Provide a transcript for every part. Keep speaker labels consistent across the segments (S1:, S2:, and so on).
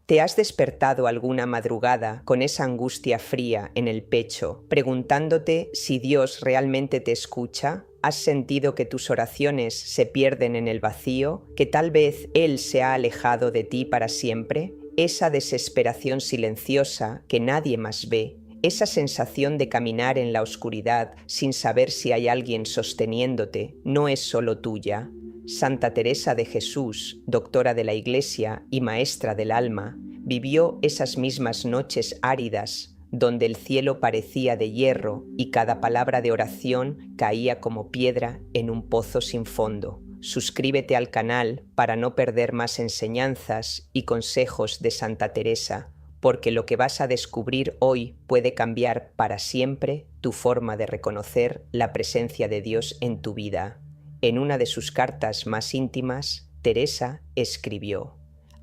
S1: ¿Te has despertado alguna madrugada con esa angustia fría en el pecho, preguntándote si Dios realmente te escucha? ¿Has sentido que tus oraciones se pierden en el vacío, que tal vez Él se ha alejado de ti para siempre? Esa desesperación silenciosa que nadie más ve, esa sensación de caminar en la oscuridad sin saber si hay alguien sosteniéndote, no es solo tuya. Santa Teresa de Jesús, doctora de la Iglesia y maestra del alma, vivió esas mismas noches áridas, donde el cielo parecía de hierro y cada palabra de oración caía como piedra en un pozo sin fondo. Suscríbete al canal para no perder más enseñanzas y consejos de Santa Teresa, porque lo que vas a descubrir hoy puede cambiar para siempre tu forma de reconocer la presencia de Dios en tu vida. En una de sus cartas más íntimas, Teresa escribió: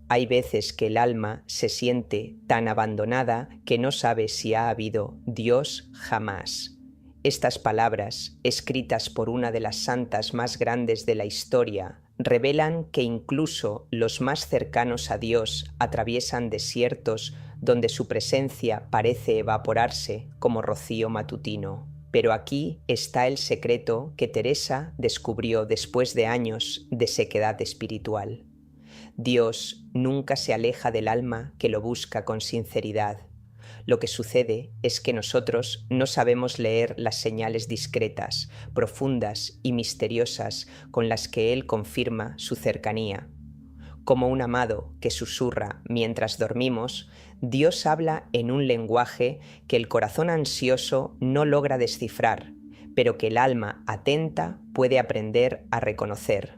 S1: «Hay veces que el alma se siente tan abandonada que no sabe si ha habido Dios jamás». Estas palabras, escritas por una de las santas más grandes de la historia, revelan que incluso los más cercanos a Dios atraviesan desiertos donde su presencia parece evaporarse como rocío matutino. Pero aquí está el secreto que Teresa descubrió después de años de sequedad espiritual. Dios nunca se aleja del alma que lo busca con sinceridad. Lo que sucede es que nosotros no sabemos leer las señales discretas, profundas y misteriosas con las que Él confirma su cercanía. Como un amado que susurra mientras dormimos, Dios habla en un lenguaje que el corazón ansioso no logra descifrar, pero que el alma atenta puede aprender a reconocer.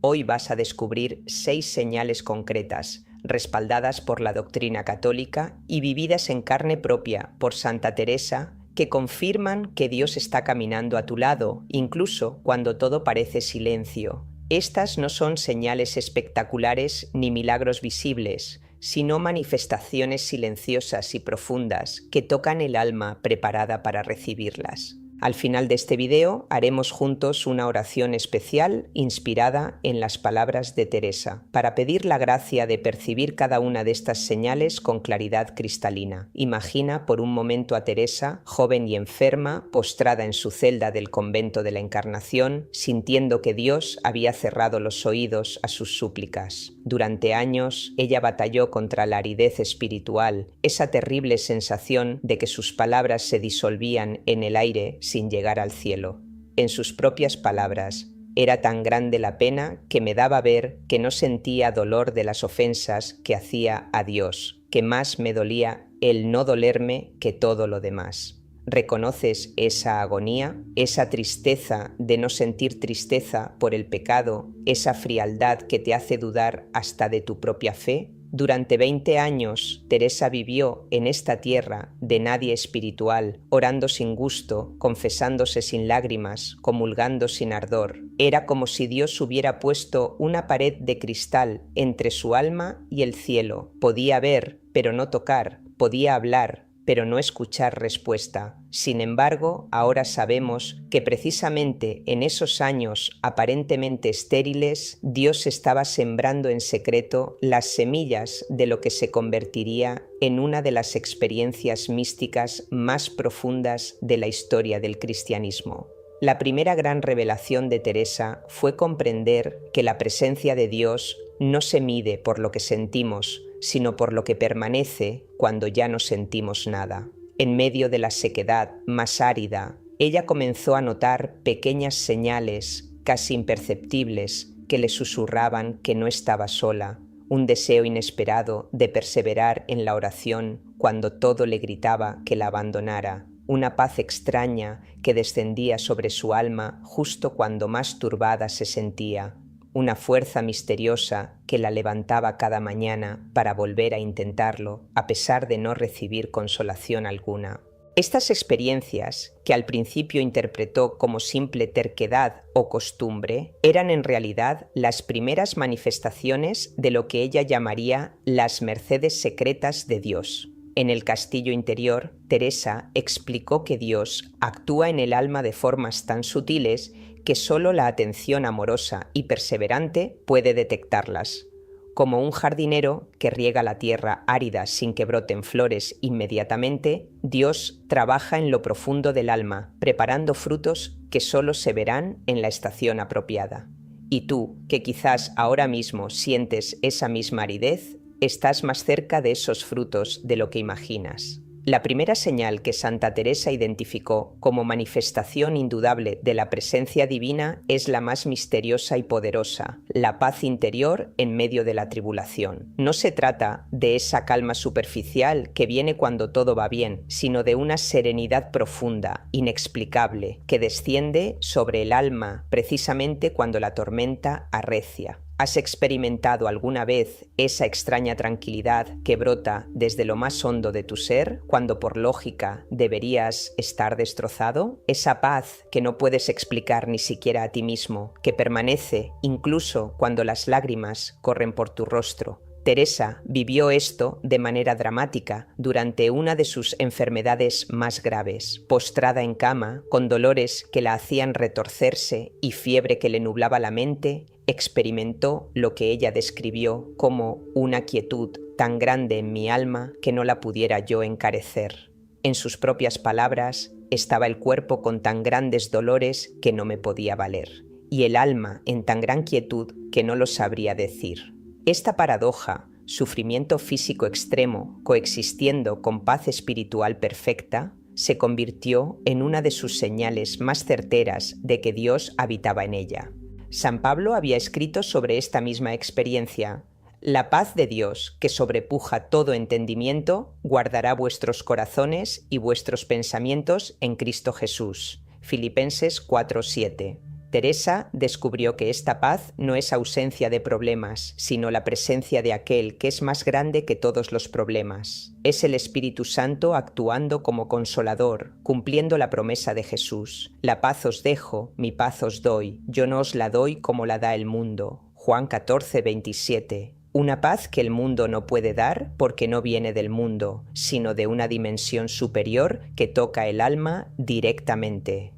S1: Hoy vas a descubrir 6 señales concretas, respaldadas por la doctrina católica y vividas en carne propia por Santa Teresa, que confirman que Dios está caminando a tu lado, incluso cuando todo parece silencio. Estas no son señales espectaculares ni milagros visibles, sino manifestaciones silenciosas y profundas que tocan el alma preparada para recibirlas. Al final de este video haremos juntos una oración especial inspirada en las palabras de Teresa, para pedir la gracia de percibir cada una de estas señales con claridad cristalina. Imagina por un momento a Teresa, joven y enferma, postrada en su celda del convento de la Encarnación, sintiendo que Dios había cerrado los oídos a sus súplicas. Durante años, ella batalló contra la aridez espiritual, esa terrible sensación de que sus palabras se disolvían en el aire sin llegar al cielo. En sus propias palabras, era tan grande la pena que me daba ver que no sentía dolor de las ofensas que hacía a Dios, que más me dolía el no dolerme que todo lo demás. ¿Reconoces esa agonía, esa tristeza de no sentir tristeza por el pecado, esa frialdad que te hace dudar hasta de tu propia fe? Durante 20 años, Teresa vivió en esta tierra de nadie espiritual, orando sin gusto, confesándose sin lágrimas, comulgando sin ardor. Era como si Dios hubiera puesto una pared de cristal entre su alma y el cielo. Podía ver, pero no tocar, podía hablar, pero no escuchar respuesta. Sin embargo, ahora sabemos que precisamente en esos años aparentemente estériles, Dios estaba sembrando en secreto las semillas de lo que se convertiría en una de las experiencias místicas más profundas de la historia del cristianismo. La primera gran revelación de Teresa fue comprender que la presencia de Dios no se mide por lo que sentimos, sino por lo que permanece cuando ya no sentimos nada. En medio de la sequedad más árida, ella comenzó a notar pequeñas señales, casi imperceptibles, que le susurraban que no estaba sola, un deseo inesperado de perseverar en la oración cuando todo le gritaba que la abandonara, una paz extraña que descendía sobre su alma justo cuando más turbada se sentía, una fuerza misteriosa que la levantaba cada mañana para volver a intentarlo, a pesar de no recibir consolación alguna. Estas experiencias, que al principio interpretó como simple terquedad o costumbre, eran en realidad las primeras manifestaciones de lo que ella llamaría las mercedes secretas de Dios. En el castillo interior, Teresa explicó que Dios actúa en el alma de formas tan sutiles que solo la atención amorosa y perseverante puede detectarlas. Como un jardinero que riega la tierra árida sin que broten flores inmediatamente, Dios trabaja en lo profundo del alma, preparando frutos que solo se verán en la estación apropiada. Y tú, que quizás ahora mismo sientes esa misma aridez, estás más cerca de esos frutos de lo que imaginas. La primera señal que Santa Teresa identificó como manifestación indudable de la presencia divina es la más misteriosa y poderosa, la paz interior en medio de la tribulación. No se trata de esa calma superficial que viene cuando todo va bien, sino de una serenidad profunda, inexplicable, que desciende sobre el alma precisamente cuando la tormenta arrecia. ¿Has experimentado alguna vez esa extraña tranquilidad que brota desde lo más hondo de tu ser cuando por lógica deberías estar destrozado? Esa paz que no puedes explicar ni siquiera a ti mismo, que permanece incluso cuando las lágrimas corren por tu rostro. Teresa vivió esto de manera dramática durante una de sus enfermedades más graves. Postrada en cama, con dolores que la hacían retorcerse y fiebre que le nublaba la mente, experimentó lo que ella describió como una quietud tan grande en mi alma que no la pudiera yo encarecer. En sus propias palabras, estaba el cuerpo con tan grandes dolores que no me podía valer, y el alma en tan gran quietud que no lo sabría decir. Esta paradoja, sufrimiento físico extremo coexistiendo con paz espiritual perfecta, se convirtió en una de sus señales más certeras de que Dios habitaba en ella. San Pablo había escrito sobre esta misma experiencia: «La paz de Dios, que sobrepuja todo entendimiento, guardará vuestros corazones y vuestros pensamientos en Cristo Jesús». Filipenses 4:7. Teresa descubrió que esta paz no es ausencia de problemas, sino la presencia de aquel que es más grande que todos los problemas. Es el Espíritu Santo actuando como consolador, cumpliendo la promesa de Jesús. «La paz os dejo, mi paz os doy, yo no os la doy como la da el mundo». Juan 14:27. Una paz que el mundo no puede dar porque no viene del mundo, sino de una dimensión superior que toca el alma directamente.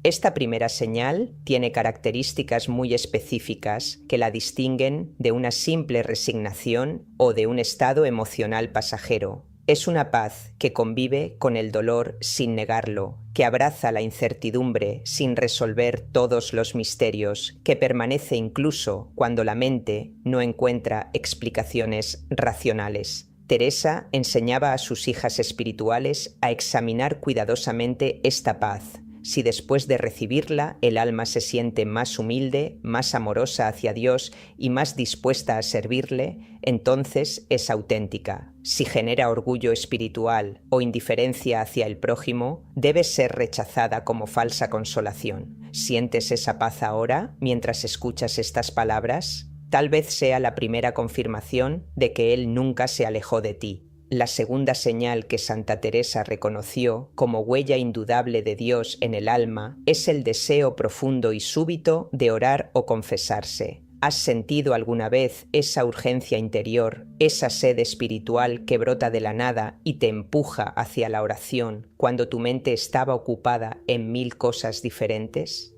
S1: Esta primera señal tiene características muy específicas que la distinguen de una simple resignación o de un estado emocional pasajero. Es una paz que convive con el dolor sin negarlo, que abraza la incertidumbre sin resolver todos los misterios, que permanece incluso cuando la mente no encuentra explicaciones racionales. Teresa enseñaba a sus hijas espirituales a examinar cuidadosamente esta paz. Si después de recibirla el alma se siente más humilde, más amorosa hacia Dios y más dispuesta a servirle, entonces es auténtica. Si genera orgullo espiritual o indiferencia hacia el prójimo, debe ser rechazada como falsa consolación. ¿Sientes esa paz ahora mientras escuchas estas palabras? Tal vez sea la primera confirmación de que Él nunca se alejó de ti. La segunda señal que Santa Teresa reconoció como huella indudable de Dios en el alma es el deseo profundo y súbito de orar o confesarse. ¿Has sentido alguna vez esa urgencia interior, esa sed espiritual que brota de la nada y te empuja hacia la oración cuando tu mente estaba ocupada en 1000 cosas diferentes?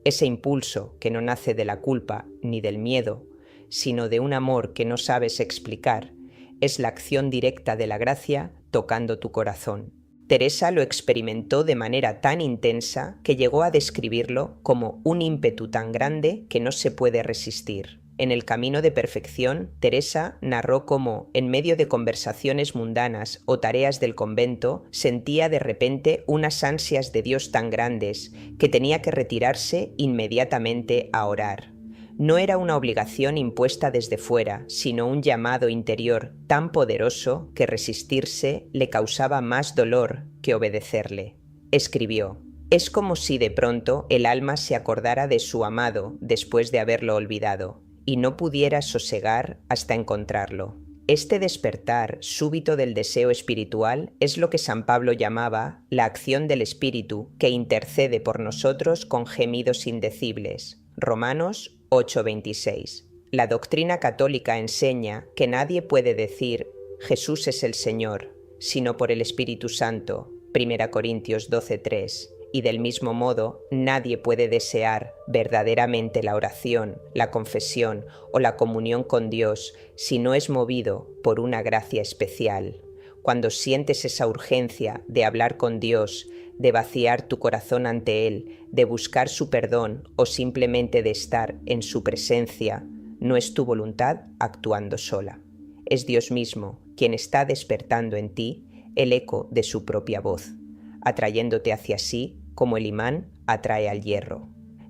S1: Ese impulso que no nace de la culpa ni del miedo, sino de un amor que no sabes explicar, es la acción directa de la gracia tocando tu corazón. Teresa lo experimentó de manera tan intensa que llegó a describirlo como un ímpetu tan grande que no se puede resistir. En el camino de perfección, Teresa narró cómo, en medio de conversaciones mundanas o tareas del convento, sentía de repente unas ansias de Dios tan grandes que tenía que retirarse inmediatamente a orar. No era una obligación impuesta desde fuera, sino un llamado interior tan poderoso que resistirse le causaba más dolor que obedecerle. Escribió: «Es como si de pronto el alma se acordara de su amado después de haberlo olvidado, y no pudiera sosegar hasta encontrarlo». Este despertar súbito del deseo espiritual es lo que San Pablo llamaba la acción del Espíritu que intercede por nosotros con gemidos indecibles. Romanos 8:26. La doctrina católica enseña que nadie puede decir Jesús es el Señor, sino por el Espíritu Santo. 1 Corintios 12:3. y del mismo modo nadie puede desear verdaderamente la oración, la confesión o la comunión con Dios si no es movido por una gracia especial. Cuando sientes esa urgencia de hablar con Dios, de vaciar tu corazón ante Él, de buscar su perdón o simplemente de estar en su presencia, no es tu voluntad actuando sola. Es Dios mismo quien está despertando en ti el eco de su propia voz, atrayéndote hacia sí como el imán atrae al hierro.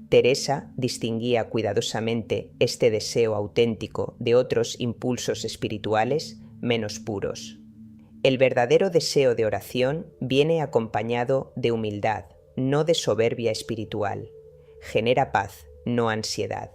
S1: Teresa distinguía cuidadosamente este deseo auténtico de otros impulsos espirituales menos puros. El verdadero deseo de oración viene acompañado de humildad, no de soberbia espiritual. Genera paz, no ansiedad.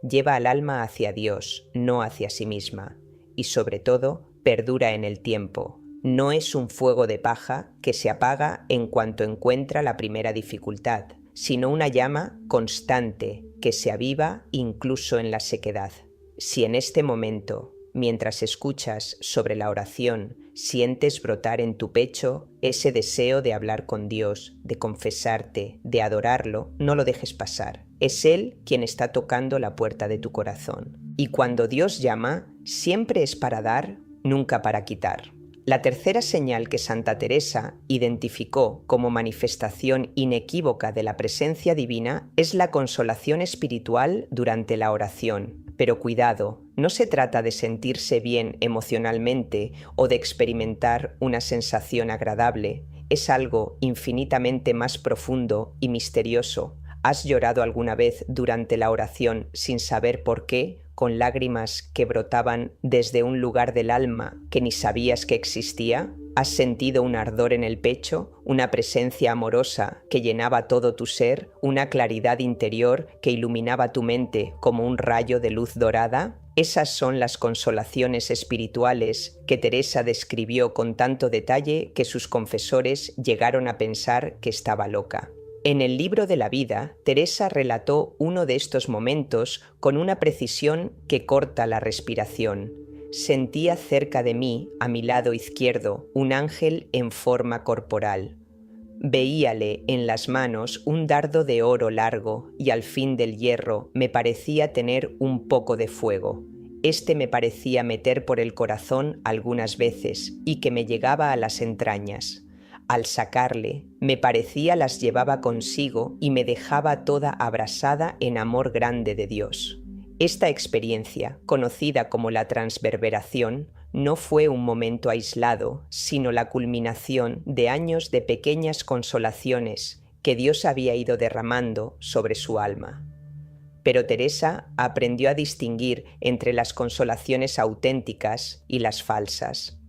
S1: Lleva al alma hacia Dios, no hacia sí misma. Y sobre todo, perdura en el tiempo. No es un fuego de paja que se apaga en cuanto encuentra la primera dificultad, sino una llama constante que se aviva incluso en la sequedad. Si en este momento, mientras escuchas sobre la oración, sientes brotar en tu pecho ese deseo de hablar con Dios, de confesarte, de adorarlo, no lo dejes pasar. Es Él quien está tocando la puerta de tu corazón. Y cuando Dios llama, siempre es para dar, nunca para quitar. La tercera señal que Santa Teresa identificó como manifestación inequívoca de la presencia divina es la consolación espiritual durante la oración. Pero cuidado, no se trata de sentirse bien emocionalmente o de experimentar una sensación agradable. Es algo infinitamente más profundo y misterioso. ¿Has llorado alguna vez durante la oración sin saber por qué, con lágrimas que brotaban desde un lugar del alma que ni sabías que existía? ¿Has sentido un ardor en el pecho, una presencia amorosa que llenaba todo tu ser, una claridad interior que iluminaba tu mente como un rayo de luz dorada? Esas son las consolaciones espirituales que Teresa describió con tanto detalle que sus confesores llegaron a pensar que estaba loca. En el libro de la vida, Teresa relató uno de estos momentos con una precisión que corta la respiración. Sentía cerca de mí, a mi lado izquierdo, un ángel en forma corporal. Veíale en las manos un dardo de oro largo y al fin del hierro me parecía tener un poco de fuego. Este me parecía meter por el corazón algunas veces y que me llegaba a las entrañas. Al sacarle, me parecía las llevaba consigo y me dejaba toda abrasada en amor grande de Dios. Esta experiencia, conocida como la transverberación, no fue un momento aislado, sino la culminación de años de pequeñas consolaciones que Dios había ido derramando sobre su alma. Pero Teresa aprendió a distinguir entre las consolaciones auténticas y las falsas.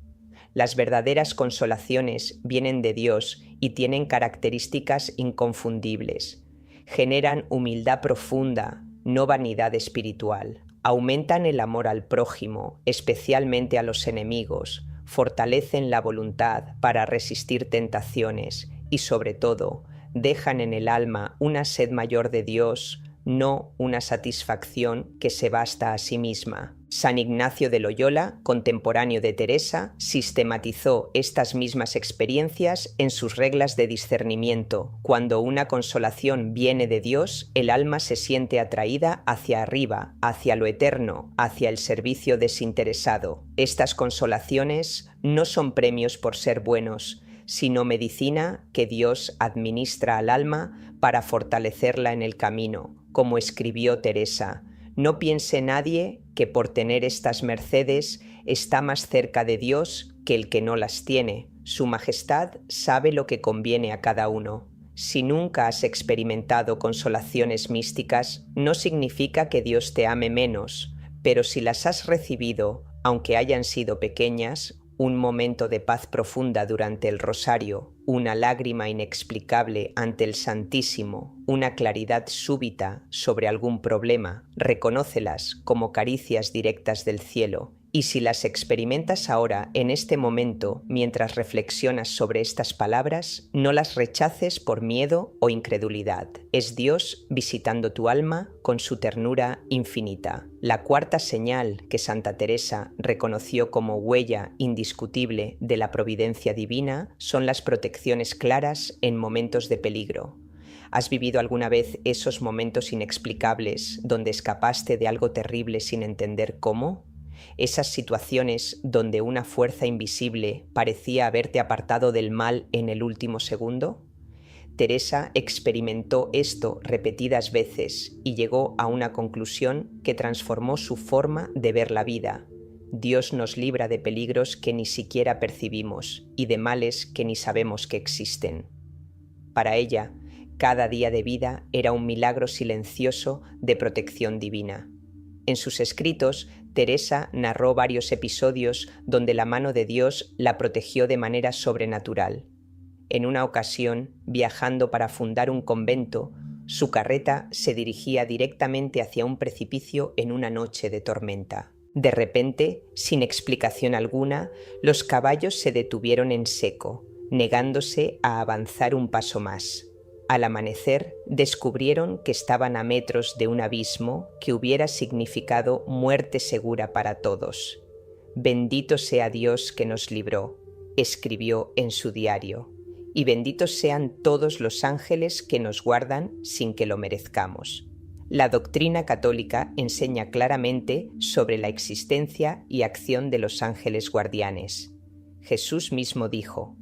S1: Las verdaderas consolaciones vienen de Dios y tienen características inconfundibles. Generan humildad profunda, no vanidad espiritual. Aumentan el amor al prójimo, especialmente a los enemigos. Fortalecen la voluntad para resistir tentaciones y, sobre todo, dejan en el alma una sed mayor de Dios, no una satisfacción que se basta a sí misma. San Ignacio de Loyola, contemporáneo de Teresa, sistematizó estas mismas experiencias en sus reglas de discernimiento. Cuando una consolación viene de Dios, el alma se siente atraída hacia arriba, hacia lo eterno, hacia el servicio desinteresado. Estas consolaciones no son premios por ser buenos, sino medicina que Dios administra al alma para fortalecerla en el camino. Como escribió Teresa, no piense nadie que por tener estas mercedes está más cerca de Dios que el que no las tiene. Su Majestad sabe lo que conviene a cada uno. Si nunca has experimentado consolaciones místicas, no significa que Dios te ame menos, pero si las has recibido, aunque hayan sido pequeñas, un momento de paz profunda durante el rosario, una lágrima inexplicable ante el Santísimo, una claridad súbita sobre algún problema, reconócelas como caricias directas del cielo Y si las experimentas ahora, en este momento, mientras reflexionas sobre estas palabras, no las rechaces por miedo o incredulidad. Es Dios visitando tu alma con su ternura infinita. La cuarta señal que Santa Teresa reconoció como huella indiscutible de la providencia divina son las protecciones claras en momentos de peligro. ¿Has vivido alguna vez esos momentos inexplicables donde escapaste de algo terrible sin entender cómo? Esas situaciones donde una fuerza invisible parecía haberte apartado del mal en el último segundo. Teresa experimentó esto repetidas veces y llegó a una conclusión que transformó su forma de ver la vida. Dios nos libra de peligros que ni siquiera percibimos y de males que ni sabemos que existen. Para ella, cada día de vida era un milagro silencioso de protección divina. En sus escritos, Teresa narró varios episodios donde la mano de Dios la protegió de manera sobrenatural. En una ocasión, viajando para fundar un convento, su carreta se dirigía directamente hacia un precipicio en una noche de tormenta. De repente, sin explicación alguna, los caballos se detuvieron en seco, negándose a avanzar un paso más. Al amanecer, descubrieron que estaban a metros de un abismo que hubiera significado muerte segura para todos. «Bendito sea Dios que nos libró», escribió en su diario, «y benditos sean todos los ángeles que nos guardan sin que lo merezcamos». La doctrina católica enseña claramente sobre la existencia y acción de los ángeles guardianes. Jesús mismo dijo: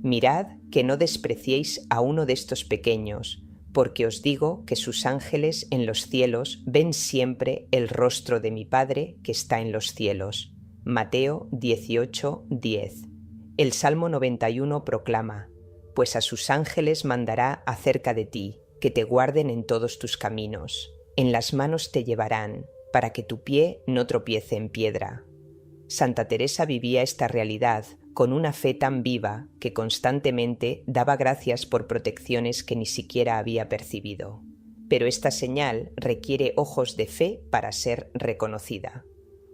S1: «Mirad que no despreciéis a uno de estos pequeños, porque os digo que sus ángeles en los cielos ven siempre el rostro de mi Padre que está en los cielos». Mateo 18:10. El Salmo 91 proclama: «Pues a sus ángeles mandará acerca de ti, que te guarden en todos tus caminos. En las manos te llevarán, para que tu pie no tropiece en piedra». Santa Teresa vivía esta realidad con una fe tan viva que constantemente daba gracias por protecciones que ni siquiera había percibido. Pero esta señal requiere ojos de fe para ser reconocida.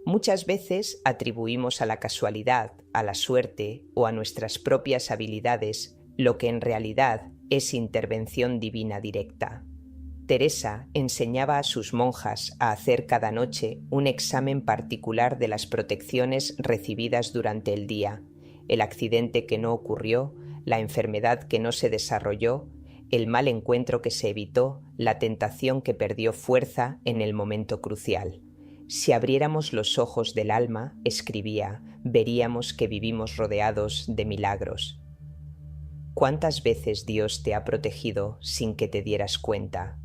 S1: Muchas veces atribuimos a la casualidad, a la suerte o a nuestras propias habilidades lo que en realidad es intervención divina directa. Teresa enseñaba a sus monjas a hacer cada noche un examen particular de las protecciones recibidas durante el día, el accidente que no ocurrió, la enfermedad que no se desarrolló, el mal encuentro que se evitó, la tentación que perdió fuerza en el momento crucial. Si abriéramos los ojos del alma, escribía, veríamos que vivimos rodeados de milagros. ¿Cuántas veces Dios te ha protegido sin que te dieras cuenta?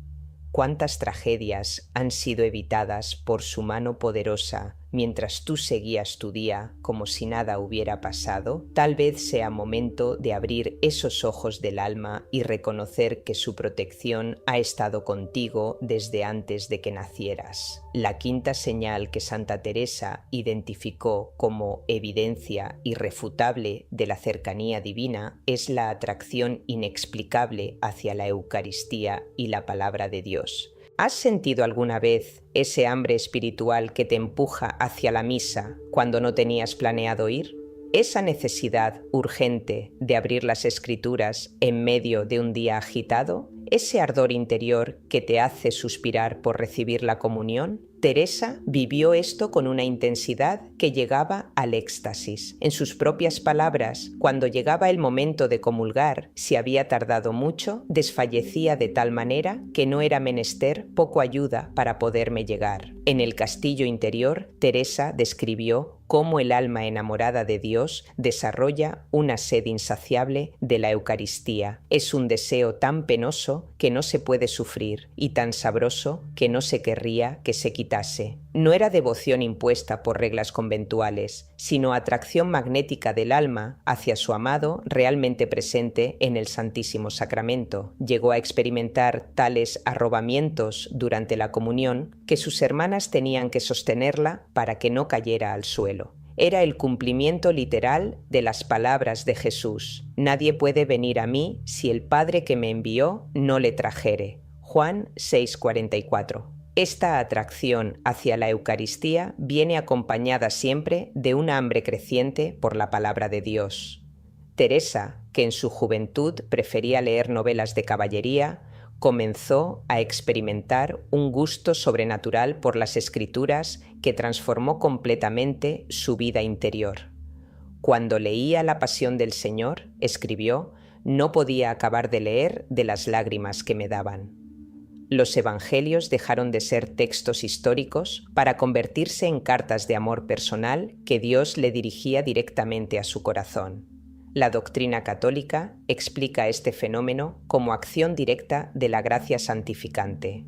S1: ¿Cuántas tragedias han sido evitadas por su mano poderosa mientras tú seguías tu día como si nada hubiera pasado? Tal vez sea momento de abrir esos ojos del alma y reconocer que su protección ha estado contigo desde antes de que nacieras. La quinta señal que Santa Teresa identificó como evidencia irrefutable de la cercanía divina es la atracción inexplicable hacia la Eucaristía y la palabra de Dios. ¿Has sentido alguna vez ese hambre espiritual que te empuja hacia la misa cuando no tenías planeado ir? Esa necesidad urgente de abrir las Escrituras en medio de un día agitado, ese ardor interior que te hace suspirar por recibir la comunión. Teresa vivió esto con una intensidad que llegaba al éxtasis. En sus propias palabras, cuando llegaba el momento de comulgar, si había tardado mucho, desfallecía de tal manera que no era menester poco ayuda para poderme llegar. En el castillo interior, Teresa describió cómo el alma enamorada de Dios desarrolla una sed insaciable de la Eucaristía. Es un deseo tan penoso que no se puede sufrir y tan sabroso que no se querría que se quitase. No era devoción impuesta por reglas conventuales, sino atracción magnética del alma hacia su amado realmente presente en el Santísimo Sacramento. Llegó a experimentar tales arrobamientos durante la comunión que sus hermanas tenían que sostenerla para que no cayera al suelo. Era el cumplimiento literal de las palabras de Jesús: «Nadie puede venir a mí si el Padre que me envió no le trajere». Juan 6:44. Esta atracción hacia la Eucaristía viene acompañada siempre de una hambre creciente por la palabra de Dios. Teresa, que en su juventud prefería leer novelas de caballería, comenzó a experimentar un gusto sobrenatural por las Escrituras que transformó completamente su vida interior. Cuando leía la Pasión del Señor, escribió, no podía acabar de leer de las lágrimas que me daban. Los evangelios dejaron de ser textos históricos para convertirse en cartas de amor personal que Dios le dirigía directamente a su corazón. La doctrina católica explica este fenómeno como acción directa de la gracia santificante.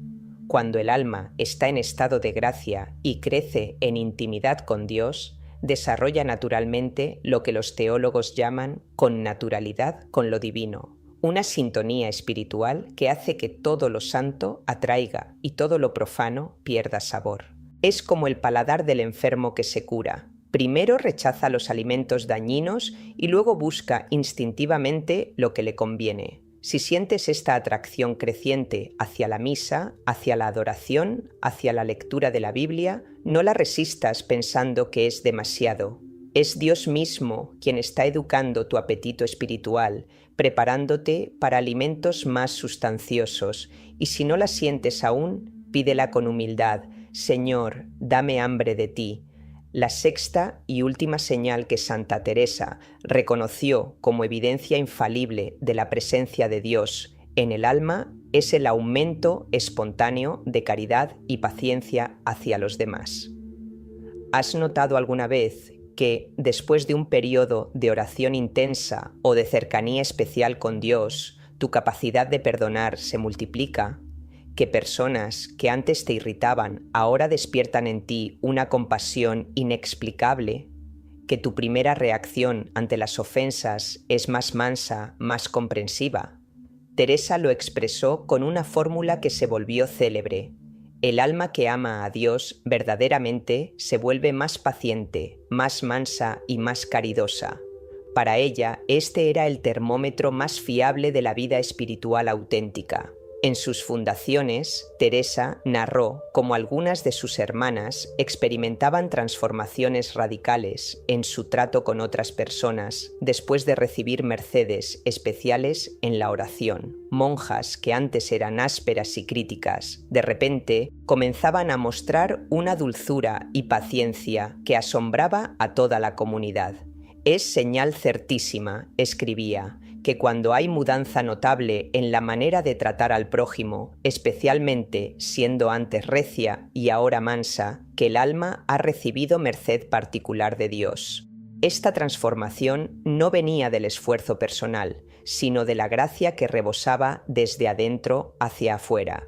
S1: Cuando el alma está en estado de gracia y crece en intimidad con Dios, desarrolla naturalmente lo que los teólogos llaman connaturalidad con lo divino, una sintonía espiritual que hace que todo lo santo atraiga y todo lo profano pierda sabor. Es como el paladar del enfermo que se cura. Primero rechaza los alimentos dañinos y luego busca instintivamente lo que le conviene. Si sientes esta atracción creciente hacia la misa, hacia la adoración, hacia la lectura de la Biblia, no la resistas pensando que es demasiado. Es Dios mismo quien está educando tu apetito espiritual, preparándote para alimentos más sustanciosos, y si no la sientes aún, pídela con humildad. Señor, dame hambre de ti. La sexta y última señal que Santa Teresa reconoció como evidencia infalible de la presencia de Dios en el alma es el aumento espontáneo de caridad y paciencia hacia los demás. ¿Has notado alguna vez que después de un periodo de oración intensa o de cercanía especial con Dios, tu capacidad de perdonar se multiplica? ¿Que personas que antes te irritaban ahora despiertan en ti una compasión inexplicable? ¿Que tu primera reacción ante las ofensas es más mansa, más comprensiva? Teresa lo expresó con una fórmula que se volvió célebre. El alma que ama a Dios verdaderamente se vuelve más paciente, más mansa y más caridosa. Para ella, este era el termómetro más fiable de la vida espiritual auténtica. En sus fundaciones, Teresa narró cómo algunas de sus hermanas experimentaban transformaciones radicales en su trato con otras personas después de recibir mercedes especiales en la oración. Monjas que antes eran ásperas y críticas, de repente comenzaban a mostrar una dulzura y paciencia que asombraba a toda la comunidad. Es señal certísima, escribía, que cuando hay mudanza notable en la manera de tratar al prójimo, especialmente siendo antes recia y ahora mansa, que el alma ha recibido merced particular de Dios. Esta transformación no venía del esfuerzo personal, sino de la gracia que rebosaba desde adentro hacia afuera.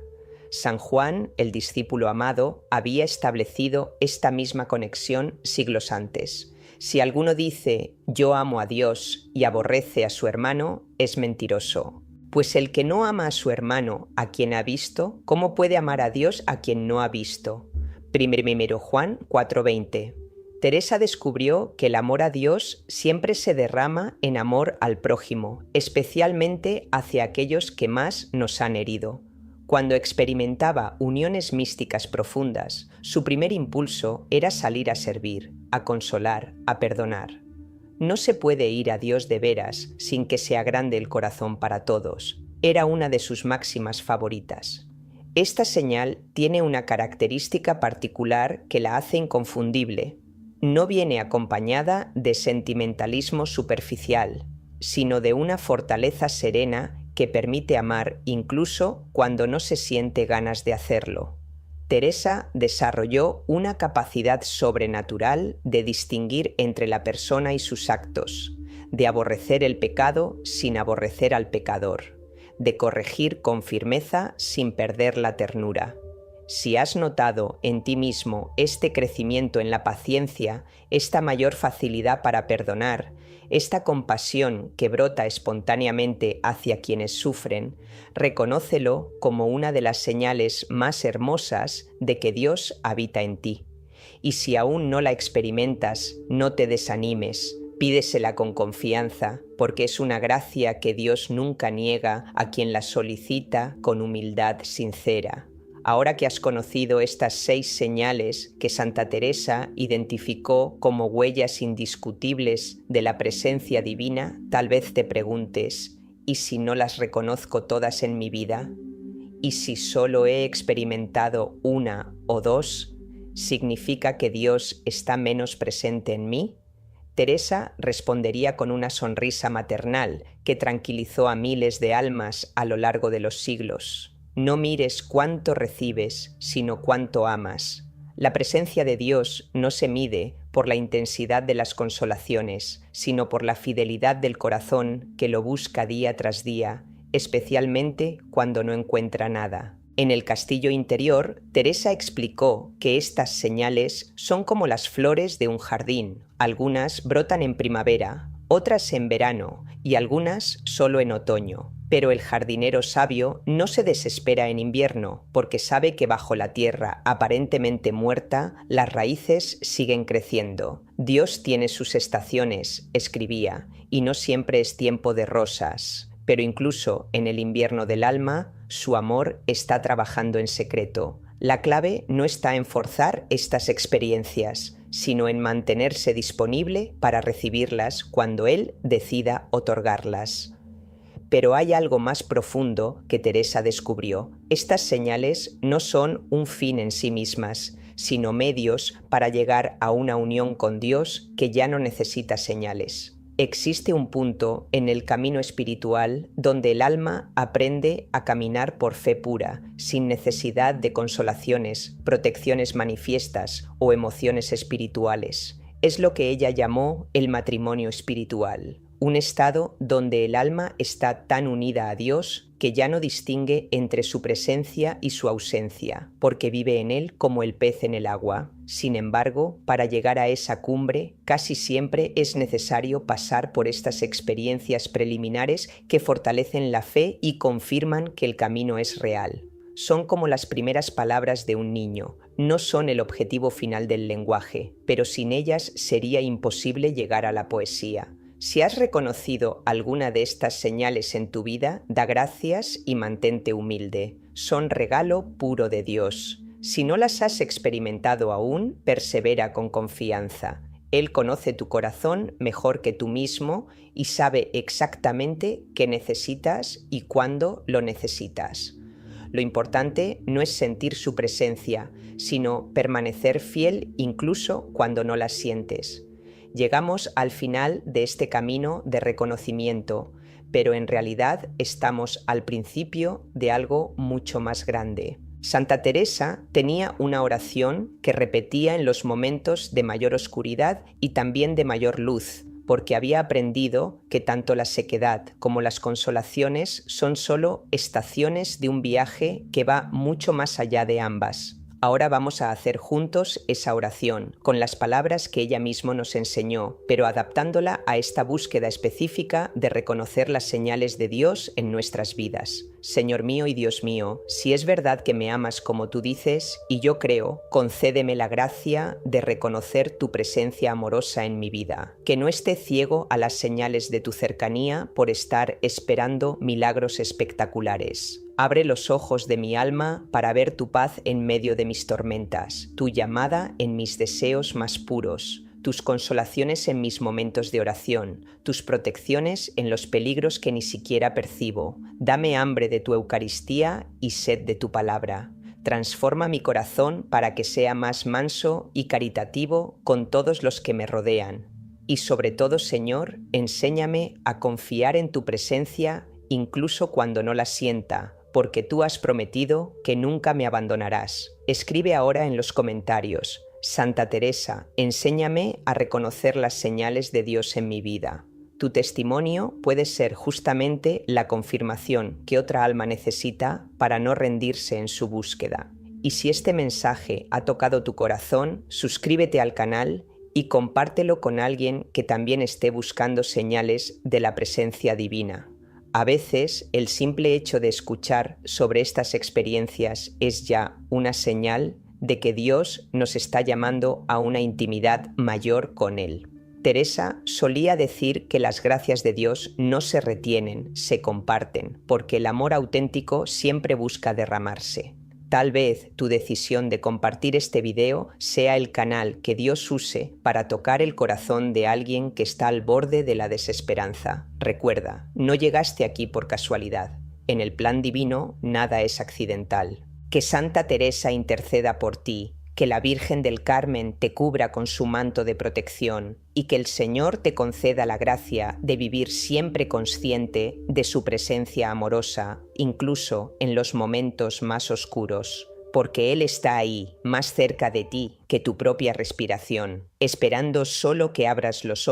S1: San Juan, el discípulo amado, había establecido esta misma conexión siglos antes. Si alguno dice «yo amo a Dios» y aborrece a su hermano, es mentiroso. Pues el que no ama a su hermano, a quien ha visto, ¿cómo puede amar a Dios a quien no ha visto? 1 Juan 4:20. Teresa descubrió que el amor a Dios siempre se derrama en amor al prójimo, especialmente hacia aquellos que más nos han herido. Cuando experimentaba uniones místicas profundas, su primer impulso era salir a servir, a consolar, a perdonar. No se puede ir a Dios de veras sin que se agrande el corazón para todos. Era una de sus máximas favoritas. Esta señal tiene una característica particular que la hace inconfundible. No viene acompañada de sentimentalismo superficial, sino de una fortaleza serena que permite amar incluso cuando no se siente ganas de hacerlo. Teresa desarrolló una capacidad sobrenatural de distinguir entre la persona y sus actos, de aborrecer el pecado sin aborrecer al pecador, de corregir con firmeza sin perder la ternura. Si has notado en ti mismo este crecimiento en la paciencia, esta mayor facilidad para perdonar, esta compasión que brota espontáneamente hacia quienes sufren, reconócelo como una de las señales más hermosas de que Dios habita en ti. Y si aún no la experimentas, no te desanimes, pídesela con confianza, porque es una gracia que Dios nunca niega a quien la solicita con humildad sincera. Ahora que has conocido estas 6 señales que Santa Teresa identificó como huellas indiscutibles de la presencia divina, tal vez te preguntes, ¿y si no las reconozco todas en mi vida? ¿Y si solo he experimentado una o 2? ¿Significa que Dios está menos presente en mí? Teresa respondería con una sonrisa maternal que tranquilizó a miles de almas a lo largo de los siglos. No mires cuánto recibes, sino cuánto amas. La presencia de Dios no se mide por la intensidad de las consolaciones, sino por la fidelidad del corazón que lo busca día tras día, especialmente cuando no encuentra nada. En el castillo interior, Teresa explicó que estas señales son como las flores de un jardín. Algunas brotan en primavera, otras en verano y algunas solo en otoño. Pero el jardinero sabio no se desespera en invierno, porque sabe que bajo la tierra aparentemente muerta, las raíces siguen creciendo. Dios tiene sus estaciones, escribía, y no siempre es tiempo de rosas. Pero incluso en el invierno del alma, su amor está trabajando en secreto. La clave no está en forzar estas experiencias, sino en mantenerse disponible para recibirlas cuando Él decida otorgarlas. Pero hay algo más profundo que Teresa descubrió. Estas señales no son un fin en sí mismas, sino medios para llegar a una unión con Dios que ya no necesita señales. Existe un punto en el camino espiritual donde el alma aprende a caminar por fe pura, sin necesidad de consolaciones, protecciones manifiestas o emociones espirituales. Es lo que ella llamó el matrimonio espiritual, un estado donde el alma está tan unida a Dios que ya no distingue entre su presencia y su ausencia, porque vive en Él como el pez en el agua. Sin embargo, para llegar a esa cumbre, casi siempre es necesario pasar por estas experiencias preliminares que fortalecen la fe y confirman que el camino es real. Son como las primeras palabras de un niño, no son el objetivo final del lenguaje, pero sin ellas sería imposible llegar a la poesía. Si has reconocido alguna de estas señales en tu vida, da gracias y mantente humilde. Son regalo puro de Dios. Si no las has experimentado aún, persevera con confianza. Él conoce tu corazón mejor que tú mismo y sabe exactamente qué necesitas y cuándo lo necesitas. Lo importante no es sentir su presencia, sino permanecer fiel incluso cuando no la sientes. Llegamos al final de este camino de reconocimiento, pero en realidad estamos al principio de algo mucho más grande. Santa Teresa tenía una oración que repetía en los momentos de mayor oscuridad y también de mayor luz, porque había aprendido que tanto la sequedad como las consolaciones son solo estaciones de un viaje que va mucho más allá de ambas. Ahora vamos a hacer juntos esa oración, con las palabras que ella misma nos enseñó, pero adaptándola a esta búsqueda específica de reconocer las señales de Dios en nuestras vidas. Señor mío y Dios mío, si es verdad que me amas como tú dices, y yo creo, concédeme la gracia de reconocer tu presencia amorosa en mi vida, que no esté ciego a las señales de tu cercanía por estar esperando milagros espectaculares. Abre los ojos de mi alma para ver tu paz en medio de mis tormentas, tu llamada en mis deseos más puros, tus consolaciones en mis momentos de oración, tus protecciones en los peligros que ni siquiera percibo. Dame hambre de tu Eucaristía y sed de tu palabra. Transforma mi corazón para que sea más manso y caritativo con todos los que me rodean. Y sobre todo, Señor, enséñame a confiar en tu presencia incluso cuando no la sienta, porque tú has prometido que nunca me abandonarás. Escribe ahora en los comentarios: Santa Teresa, enséñame a reconocer las señales de Dios en mi vida. Tu testimonio puede ser justamente la confirmación que otra alma necesita para no rendirse en su búsqueda. Y si este mensaje ha tocado tu corazón, suscríbete al canal y compártelo con alguien que también esté buscando señales de la presencia divina. A veces, el simple hecho de escuchar sobre estas experiencias es ya una señal de que Dios nos está llamando a una intimidad mayor con Él. Teresa solía decir que las gracias de Dios no se retienen, se comparten, porque el amor auténtico siempre busca derramarse. Tal vez tu decisión de compartir este video sea el canal que Dios use para tocar el corazón de alguien que está al borde de la desesperanza. Recuerda, no llegaste aquí por casualidad. En el plan divino nada es accidental. Que Santa Teresa interceda por ti, que la Virgen del Carmen te cubra con su manto de protección y que el Señor te conceda la gracia de vivir siempre consciente de su presencia amorosa, incluso en los momentos más oscuros, porque Él está ahí, más cerca de ti que tu propia respiración, esperando solo que abras los ojos